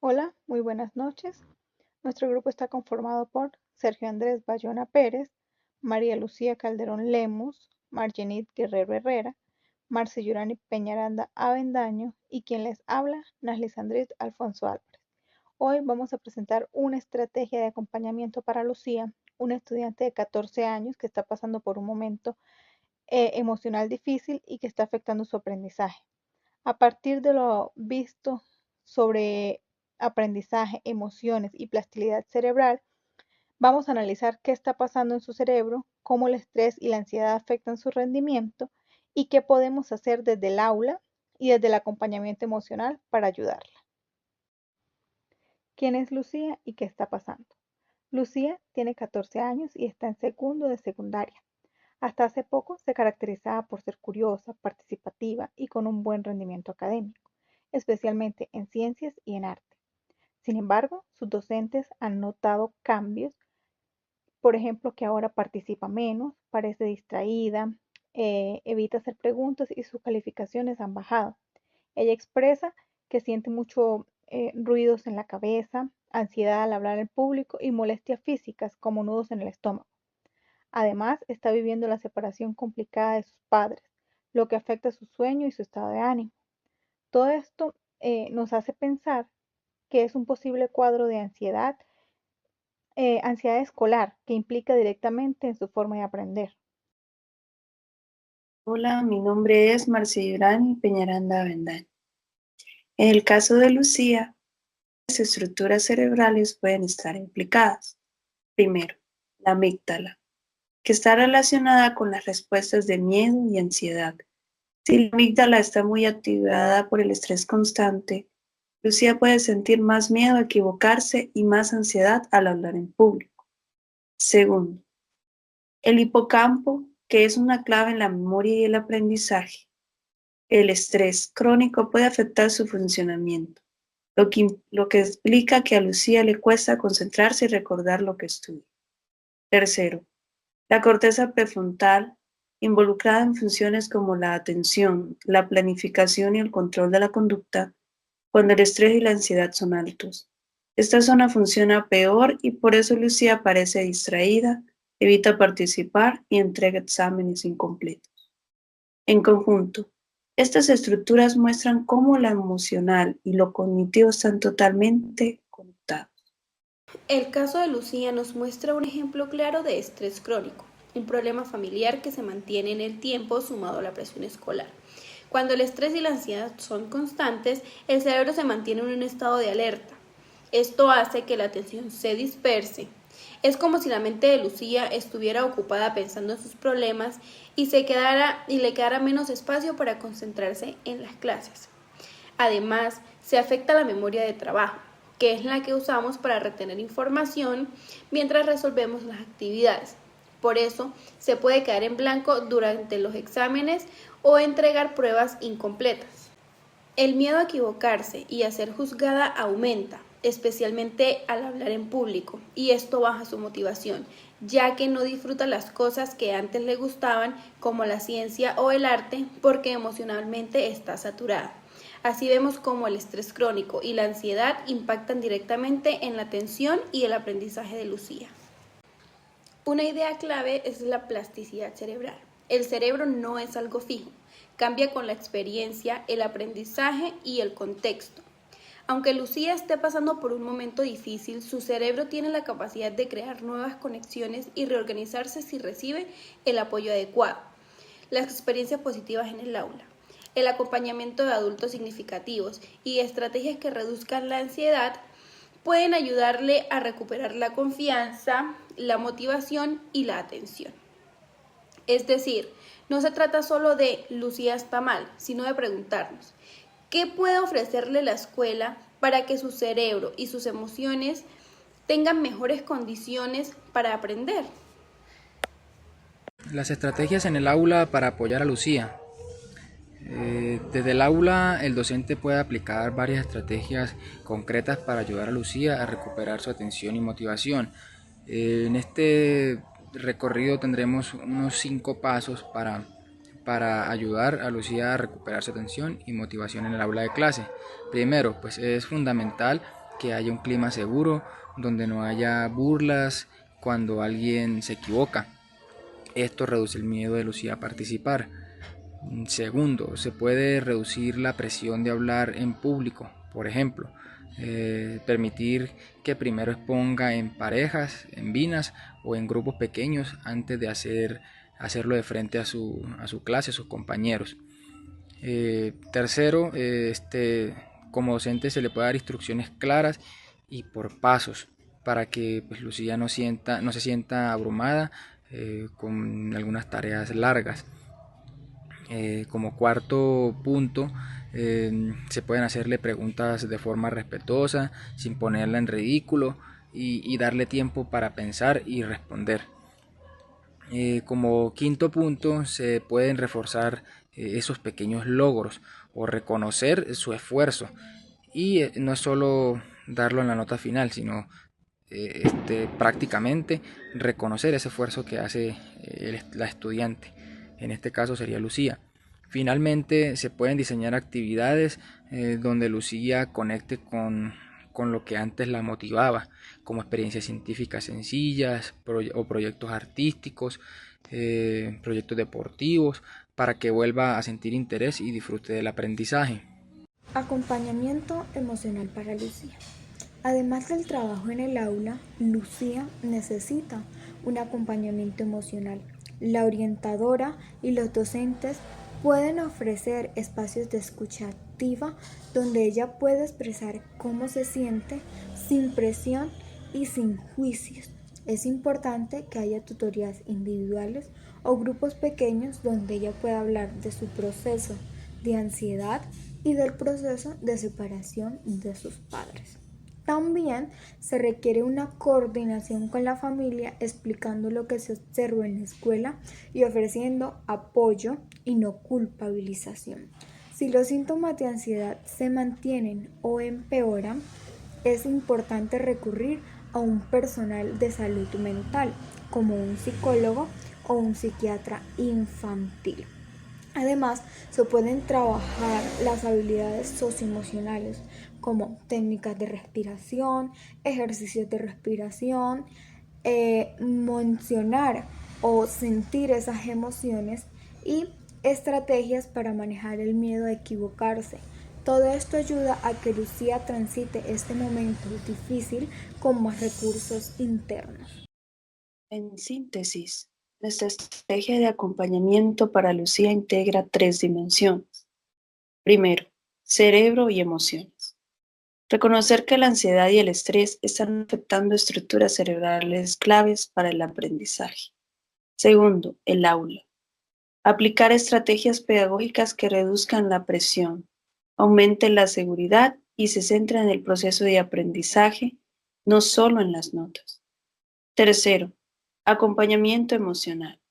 Hola, muy buenas noches. Nuestro grupo está conformado por Sergio Andrés Bayona Pérez, María Lucía Calderón Lemos, Margenit Guerrero Herrera, Marce Yurani Peñaranda Avendaño y quien les habla, Nasli Sandrit Alfonso Álvarez. Hoy vamos a presentar una estrategia de acompañamiento para Lucía, una estudiante de 14 años que está pasando por un momento emocional difícil y que está afectando su aprendizaje. A partir de lo visto sobre aprendizaje, emociones y plasticidad cerebral, vamos a analizar qué está pasando en su cerebro, cómo el estrés y la ansiedad afectan su rendimiento y qué podemos hacer desde el aula y desde el acompañamiento emocional para ayudarla. ¿Quién es Lucía y qué está pasando? Lucía tiene 14 años y está en segundo de secundaria. Hasta hace poco se caracterizaba por ser curiosa, participativa y con un buen rendimiento académico, especialmente en ciencias y en arte. Sin embargo, sus docentes han notado cambios, por ejemplo, que ahora participa menos, parece distraída, evita hacer preguntas y sus calificaciones han bajado. Ella expresa que siente mucho ruidos en la cabeza, ansiedad al hablar en público y molestias físicas como nudos en el estómago. Además, está viviendo la separación complicada de sus padres, lo que afecta su sueño y su estado de ánimo. Todo esto nos hace pensar que es un posible cuadro de ansiedad escolar, que implica directamente en su forma de aprender. Hola, mi nombre es Marce Peñaranda Avendaño. En el caso de Lucía, las estructuras cerebrales pueden estar implicadas. Primero, la amígdala, que está relacionada con las respuestas de miedo y ansiedad. Si la amígdala está muy activada por el estrés constante, Lucía puede sentir más miedo a equivocarse y más ansiedad al hablar en público. Segundo, el hipocampo, que es una clave en la memoria y el aprendizaje. El estrés crónico puede afectar su funcionamiento, lo que explica que a Lucía le cuesta concentrarse y recordar lo que estudia. Tercero, la corteza prefrontal, involucrada en funciones como la atención, la planificación y el control de la conducta, cuando el estrés y la ansiedad son altos. Esta zona funciona peor y por eso Lucía parece distraída, evita participar y entrega exámenes incompletos. En conjunto, estas estructuras muestran cómo lo emocional y lo cognitivo están totalmente conectados. El caso de Lucía nos muestra un ejemplo claro de estrés crónico, un problema familiar que se mantiene en el tiempo sumado a la presión escolar. Cuando el estrés y la ansiedad son constantes, el cerebro se mantiene en un estado de alerta. Esto hace que la atención se disperse. Es como si la mente de Lucía estuviera ocupada pensando en sus problemas y le quedara menos espacio para concentrarse en las clases. Además, se afecta la memoria de trabajo, que es la que usamos para retener información mientras resolvemos las actividades. Por eso, se puede quedar en blanco durante los exámenes o entregar pruebas incompletas. El miedo a equivocarse y a ser juzgada aumenta, especialmente al hablar en público, y esto baja su motivación, ya que no disfruta las cosas que antes le gustaban, como la ciencia o el arte, porque emocionalmente está saturada. Así vemos cómo el estrés crónico y la ansiedad impactan directamente en la atención y el aprendizaje de Lucía. Una idea clave es la plasticidad cerebral. El cerebro no es algo fijo, cambia con la experiencia, el aprendizaje y el contexto. Aunque Lucía esté pasando por un momento difícil, su cerebro tiene la capacidad de crear nuevas conexiones y reorganizarse si recibe el apoyo adecuado. Las experiencias positivas en el aula, el acompañamiento de adultos significativos y estrategias que reduzcan la ansiedad pueden ayudarle a recuperar la confianza, la motivación y la atención. Es decir, no se trata solo de Lucía está mal, sino de preguntarnos, ¿qué puede ofrecerle la escuela para que su cerebro y sus emociones tengan mejores condiciones para aprender? Las estrategias en el aula para apoyar a Lucía. Desde el aula, el docente puede aplicar varias estrategias concretas para ayudar a Lucía a recuperar su atención y motivación. En este recorrido tendremos unos 5 pasos para ayudar a Lucía a recuperar su atención y motivación en el aula de clase. Primero, pues es fundamental que haya un clima seguro, donde no haya burlas cuando alguien se equivoca. Esto reduce el miedo de Lucía a participar. Segundo, se puede reducir la presión de hablar en público, por ejemplo, permitir que primero exponga en parejas, en binas o en grupos pequeños antes de hacerlo de frente a su clase, a sus compañeros. Tercero, como docente se le puede dar instrucciones claras y por pasos para que pues, Lucía no se sienta abrumada con algunas tareas largas. Como cuarto punto, se pueden hacerle preguntas de forma respetuosa, sin ponerla en ridículo y darle tiempo para pensar y responder. Como quinto punto, se pueden reforzar esos pequeños logros o reconocer su esfuerzo. Y no es solo darlo en la nota final, sino prácticamente reconocer ese esfuerzo que hace la estudiante. En este caso sería Lucía. Finalmente se pueden diseñar actividades donde Lucía conecte con lo que antes la motivaba, como experiencias científicas sencillas o proyectos artísticos, proyectos deportivos, para que vuelva a sentir interés y disfrute del aprendizaje. Acompañamiento emocional para Lucía. Además del trabajo en el aula, Lucía necesita un acompañamiento emocional. La orientadora y los docentes pueden ofrecer espacios de escucha activa donde ella pueda expresar cómo se siente sin presión y sin juicios. Es importante que haya tutorías individuales o grupos pequeños donde ella pueda hablar de su proceso de ansiedad y del proceso de separación de sus padres. También se requiere una coordinación con la familia explicando lo que se observa en la escuela y ofreciendo apoyo y no culpabilización. Si los síntomas de ansiedad se mantienen o empeoran, es importante recurrir a un personal de salud mental, como un psicólogo o un psiquiatra infantil. Además, se pueden trabajar las habilidades socioemocionales como técnicas de respiración, ejercicios de respiración, mencionar o sentir esas emociones y estrategias para manejar el miedo a equivocarse. Todo esto ayuda a que Lucía transite este momento difícil con más recursos internos. En síntesis, nuestra estrategia de acompañamiento para Lucía integra 3 dimensiones. Primero, cerebro y emociones. Reconocer que la ansiedad y el estrés están afectando estructuras cerebrales claves para el aprendizaje. Segundo, el aula. Aplicar estrategias pedagógicas que reduzcan la presión, aumenten la seguridad y se centren en el proceso de aprendizaje, no solo en las notas. Tercero, acompañamiento emocional.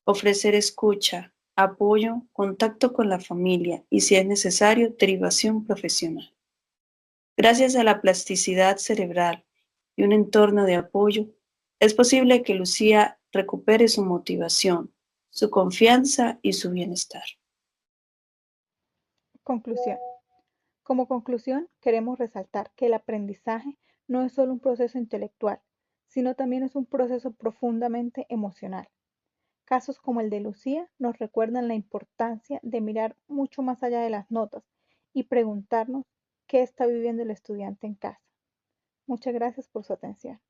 Ofrecer escucha, apoyo, contacto con la familia y, si es necesario, derivación profesional. Gracias a la plasticidad cerebral y un entorno de apoyo, es posible que Lucía recupere su motivación, su confianza y su bienestar. Conclusión. Como conclusión, queremos resaltar que el aprendizaje no es solo un proceso intelectual, sino también es un proceso profundamente emocional. Casos como el de Lucía nos recuerdan la importancia de mirar mucho más allá de las notas y preguntarnos qué está viviendo el estudiante en casa. Muchas gracias por su atención.